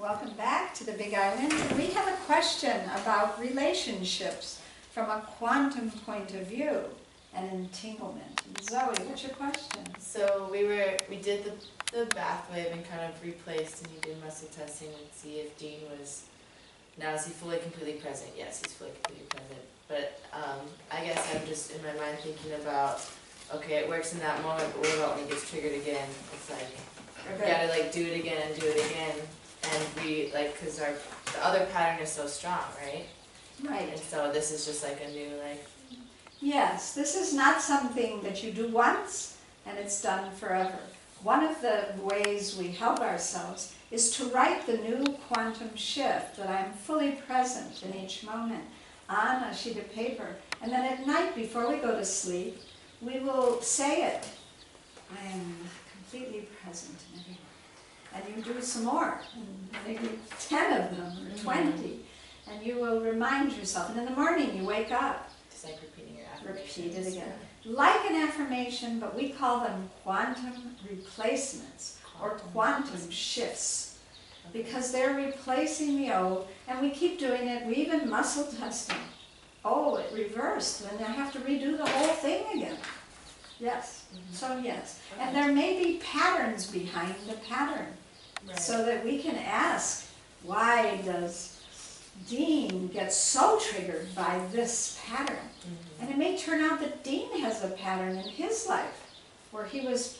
Welcome back to the Big Island. We have a question about relationships from a quantum point of view and entanglement. Zoe, what's your question? So we did the bathwave and kind of replaced, and you did muscle testing to see if Dean was, now is he fully completely present? Yes, he's fully completely present. But I guess I'm just in my mind thinking about, okay, it works in that moment, but what about when it gets triggered again? It's like, you gotta like do it again and do it again. And we, like, because the other pattern is so strong, right? Right. And so this is just like a new, like... Yes, this is not something that you do once and it's done forever. One of the ways we help ourselves is to write the new quantum shift that I'm fully present in each moment on a sheet of paper. And then at night before we go to sleep, we will say it. I am completely present in everyone. And you do some more, maybe 10 of them or 20, and you will remind yourself. And in the morning you wake up. Just like repeating your affirmations. Repeat it again. Like an affirmation, but we call them quantum replacements or quantum shifts. Because they're replacing the old, and we keep doing it. We even muscle testing. Oh, it reversed, and I have to redo the whole thing again. Yes, so yes. And there may be patterns behind the pattern. Right. So that we can ask, why does Dean get so triggered by this pattern? And it may turn out that Dean has a pattern in his life where he was,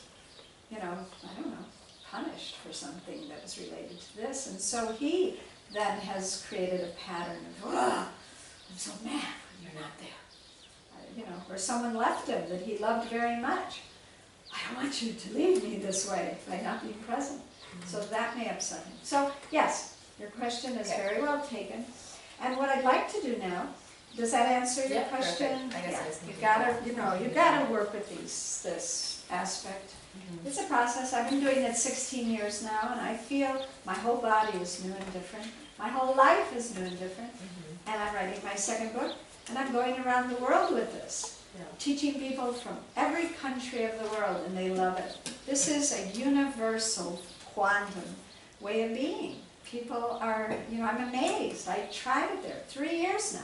I don't know, punished for something that was related to this. And so he then has created a pattern of, I'm so mad when you're not there. Or someone left him that he loved very much. I don't want you to leave me this way by not being present. So that may upset him. So yes, your question is very well taken. And what I'd like to do now, does that answer your question? Perfect. I guess you gotta work with this aspect. It's a process. I've been doing it 16 years now, and I feel my whole body is new and different. My whole life is new and different. And I'm writing my second book, and I'm going around the world with this. Teaching people from every country of the world, and they love it. This is a universal quantum way of being. People are, I'm amazed. I tried it there 3 years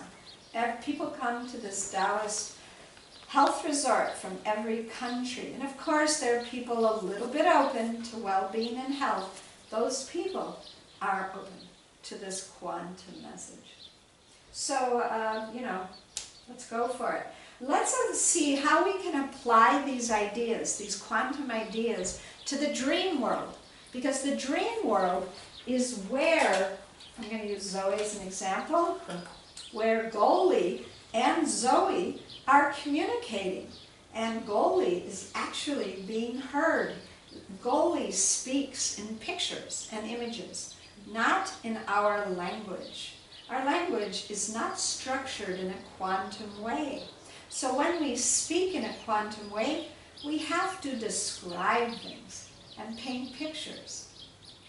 now. People come to this Taoist health resort from every country. And of course, there are people a little bit open to well-being and health. Those people are open to this quantum message. So, let's go for it. Let's see how we can apply these ideas, these quantum ideas, to the dream world. Because the dream world is where, I'm going to use Zoe as an example, where Goli and Zoe are communicating. And Goli is actually being heard. Goli speaks in pictures and images, not in our language. Our language is not structured in a quantum way. So when we speak in a quantum way, we have to describe things and paint pictures.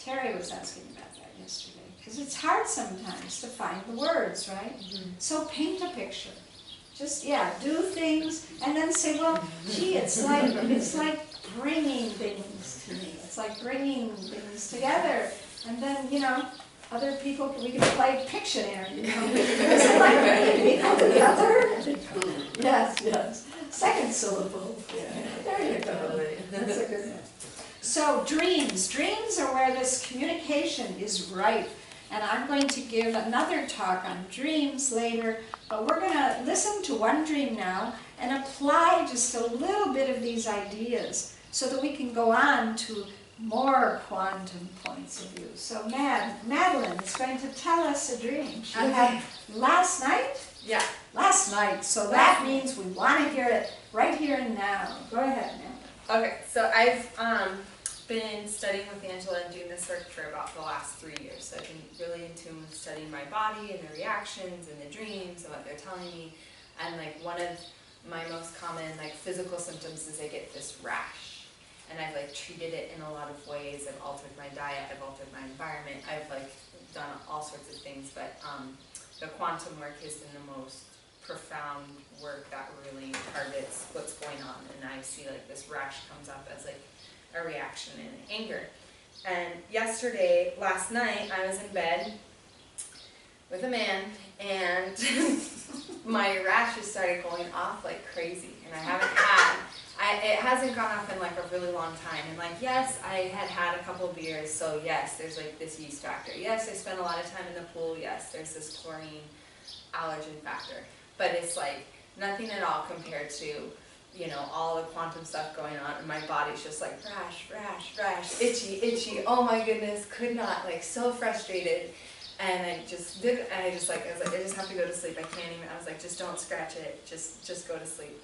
Terry was asking about that yesterday, because it's hard sometimes to find the words, right? So paint a picture. Just, do things, and then say, well, gee, it's like bringing things to me. It's like bringing things together. And then, other people, we can play Pictionary, Is it like bringing people together? Yes. Second syllable. There you go. That's a good one. So dreams. Dreams are where this communication is ripe. And I'm going to give another talk on dreams later, but we're going to listen to one dream now and apply just a little bit of these ideas so that we can go on to more quantum points of view. So Madeline is going to tell us a dream she had last night? Yeah. Last night. So that means we want to hear it right here and now. Go ahead, Madeline. Okay, so I've been studying with Angela and doing this work for about the last 3 years. So I've been really in tune with studying my body and the reactions and the dreams and what they're telling me. And one of my most common physical symptoms is I get this rash. And I've treated it in a lot of ways. I've altered my diet, I've altered my environment, I've done all sorts of things, but the quantum work has been the most profound work that really targets what's going on. And I see this rash comes up as a reaction and anger. And last night, I was in bed with a man, and my rashes started going off like crazy, and it hasn't gone off in like a really long time. And like, yes, I had a couple of beers, so yes, there's like this yeast factor. Yes, I spent a lot of time in the pool. Yes, there's this chlorine allergen factor. But it's like nothing at all compared to, you know, all the quantum stuff going on, and my body's just like rash, itchy, oh my goodness, could not, like so frustrated. And I was like, I just have to go to sleep. I can't even, I was like, just don't scratch it, just go to sleep.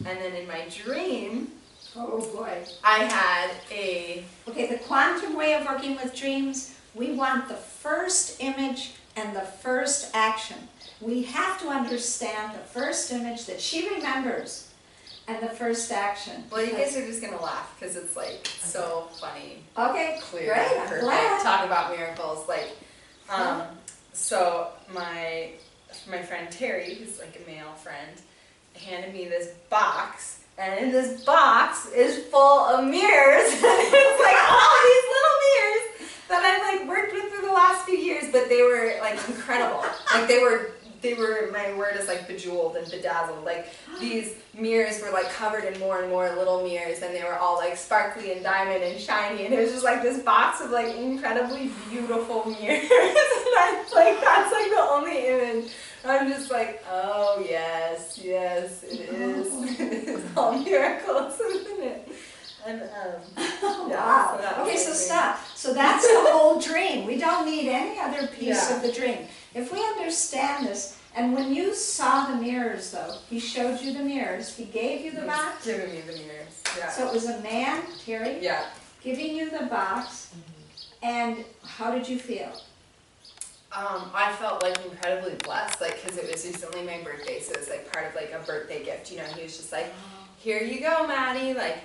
And then in my dream, Oh boy. I had Okay, the quantum way of working with dreams, we want the first image and the first action. We have to understand the first image that she remembers and the first action. well, you guys are just gonna laugh because it's like so funny. Okay, Clear, great, I'm perfect. glad. Talk about miracles, like, so my friend Terry, who's like a male friend, handed me this box, and in this box is full of mirrors. It's like all these little mirrors that I've like worked with for the last few years, but they were like incredible. Like they were, my word is like bejeweled and bedazzled. Like these mirrors were like covered in more and more little mirrors, and they were all like sparkly and diamond and shiny, and it was just like this box of like incredibly beautiful mirrors. And that's like the only image. I'm just like, oh yes, it is. It's all miracles, isn't it? And Oh, yeah, wow. so that Okay, was so my stop. So that's the whole dream. We don't need any other piece Yeah. of the dream. If we understand this, and when you saw the mirrors though, he showed you the mirrors, he gave you the dream. box. Giving me the mirrors. Yeah. So it was a man, Terry, Yeah. giving you the box, and how did you feel? I felt like incredibly blessed, like, because it was recently my birthday, so it was like part of like a birthday gift, you know. He was just like, here you go, Maddie, like,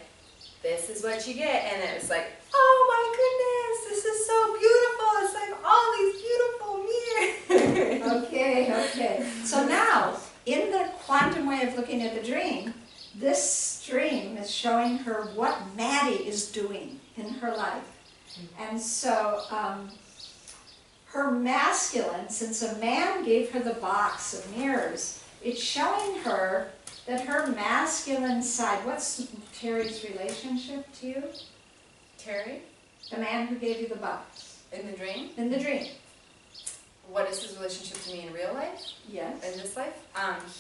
this is what you get. And it was like, oh my goodness, this is so beautiful. It's like all these beautiful mirrors. Okay. So now, in the quantum way of looking at the dream, this dream is showing her what Maddie is doing in her life. And so, her masculine, since a man gave her the box of mirrors, it's showing her that her masculine side, what's Terry's relationship to you? Terry, The man who gave you the box. in the dream, In the dream. what is his relationship to me in real life? Yes. In this life?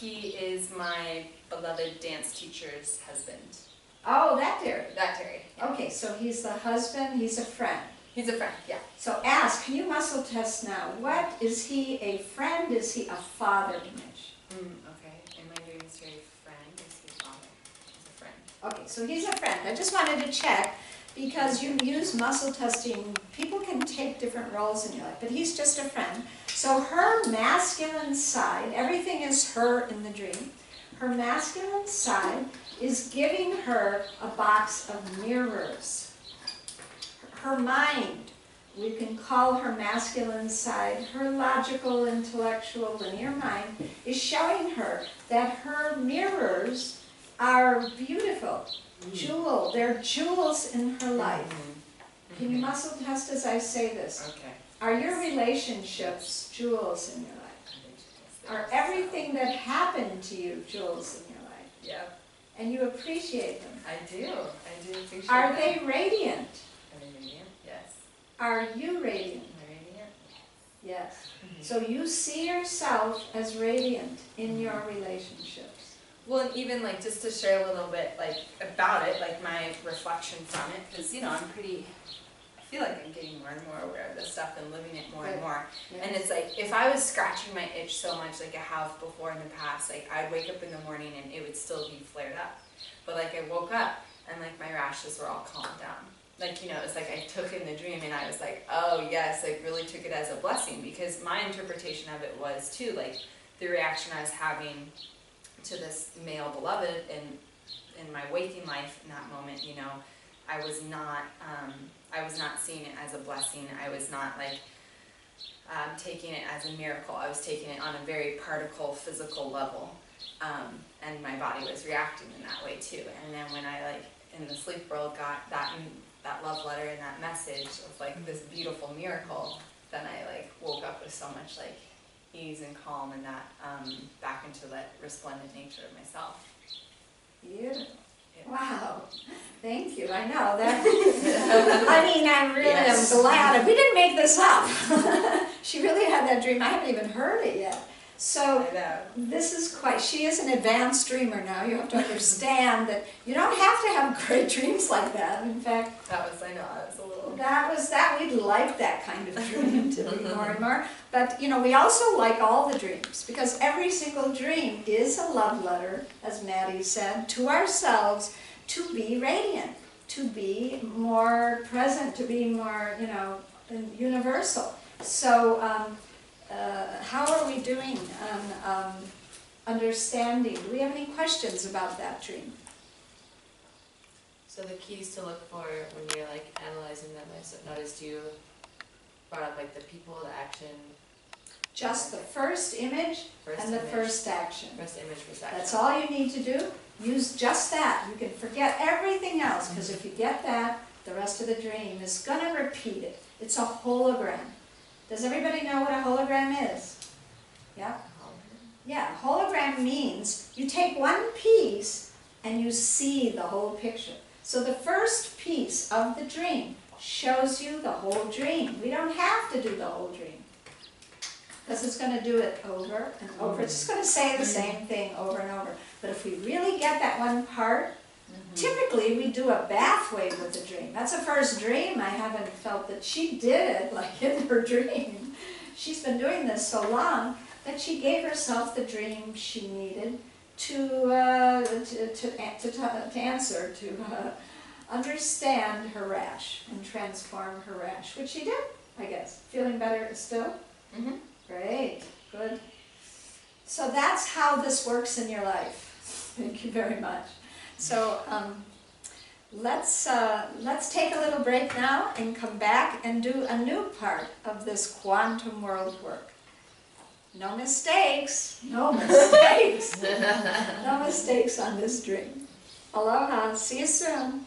He is my beloved dance teacher's husband. Oh, that Terry. That Terry. Yeah. Okay, so he's the husband, he's a friend. He's a friend, yeah. So ask, can you muscle test now? What, is he a friend? Is he a father image? Okay. In my dream, is Terry a friend? Is he a father? He's a friend. Okay, so he's a friend. I just wanted to check because you use muscle testing. People can take different roles in your life, but he's just a friend. So her masculine side, everything is her in the dream. Her masculine side is giving her a box of mirrors. Her mind, we can call her masculine side, her logical, intellectual, linear mind, is showing her that her mirrors are beautiful, jewel. They're jewels in her life. Can you muscle test as I say this? Okay. Are your relationships jewels in your life? Are everything that happened to you jewels in your life? Yeah, And you appreciate them? I do appreciate Are that. they radiant? Are they radiant? Yes. Are you radiant? Am I radiant? Yes. So you see yourself as radiant in your relationships. Well, and even like just to share a little bit like about it, like my reflection from it, because you know I feel like I'm getting more and more aware of this stuff and living it more and more. Yes. And it's like if I was scratching my itch so much like I have before in the past, like I'd wake up in the morning and it would still be flared up. But like I woke up and like my rashes were all calmed down. Like, you know, it's like I took in the dream and I was like, oh yes, like really took it as a blessing, because my interpretation of it was too, like the reaction I was having to this male beloved in my waking life in that moment, you know, I was not seeing it as a blessing. I was not like taking it as a miracle. I was taking it on a very particle, physical level, and my body was reacting in that way too. And then when I like in the sleep world got that love letter and that message of like this beautiful miracle, then I like woke up with so much like ease and calm and that back into that resplendent nature of myself. Beautiful. Yeah. Wow. Thank you. I know that. I mean, I really am glad. We didn't make this up. She really had that dream. I haven't even heard it yet. So I know. this is quite, she is an advanced dreamer now. You have to understand that you don't have to have great dreams like that. In fact, I know, I was a little... we'd like that kind of dream to be more and more. But, you know, we also like all the dreams because every single dream is a love letter, as Maddie said, to ourselves to be radiant, to be more present, to be more, you know, universal. So, how are we doing on understanding? Do we have any questions about that dream? So the keys to look for when you're like analyzing them, I noticed you brought up like the people, the action. Just the first image and the first action. First image, first action. That's all you need to do. Use just that. You can forget everything else because if you get that, the rest of the dream is going to repeat it. It's a hologram. Does everybody know what a hologram is? Yeah? Yeah, hologram means you take one piece and you see the whole picture. So the first piece of the dream shows you the whole dream. We don't have to do the whole dream because it's going to do it over and over. It's just going to say the same thing over and over. But if we really get that one part, typically we do a bathwave with the dream. That's the first dream I haven't felt that she did it like in her dream. She's been doing this so long that she gave herself the dream she needed to answer, to understand her rash and transform her rash, which she did, I guess. Feeling better still? Mm-hmm. Great, good. So that's how this works in your life. Thank you very much. So let's take a little break now and come back and do a new part of this quantum world work. No mistakes, no mistakes, no mistakes on this dream. Aloha, see you soon.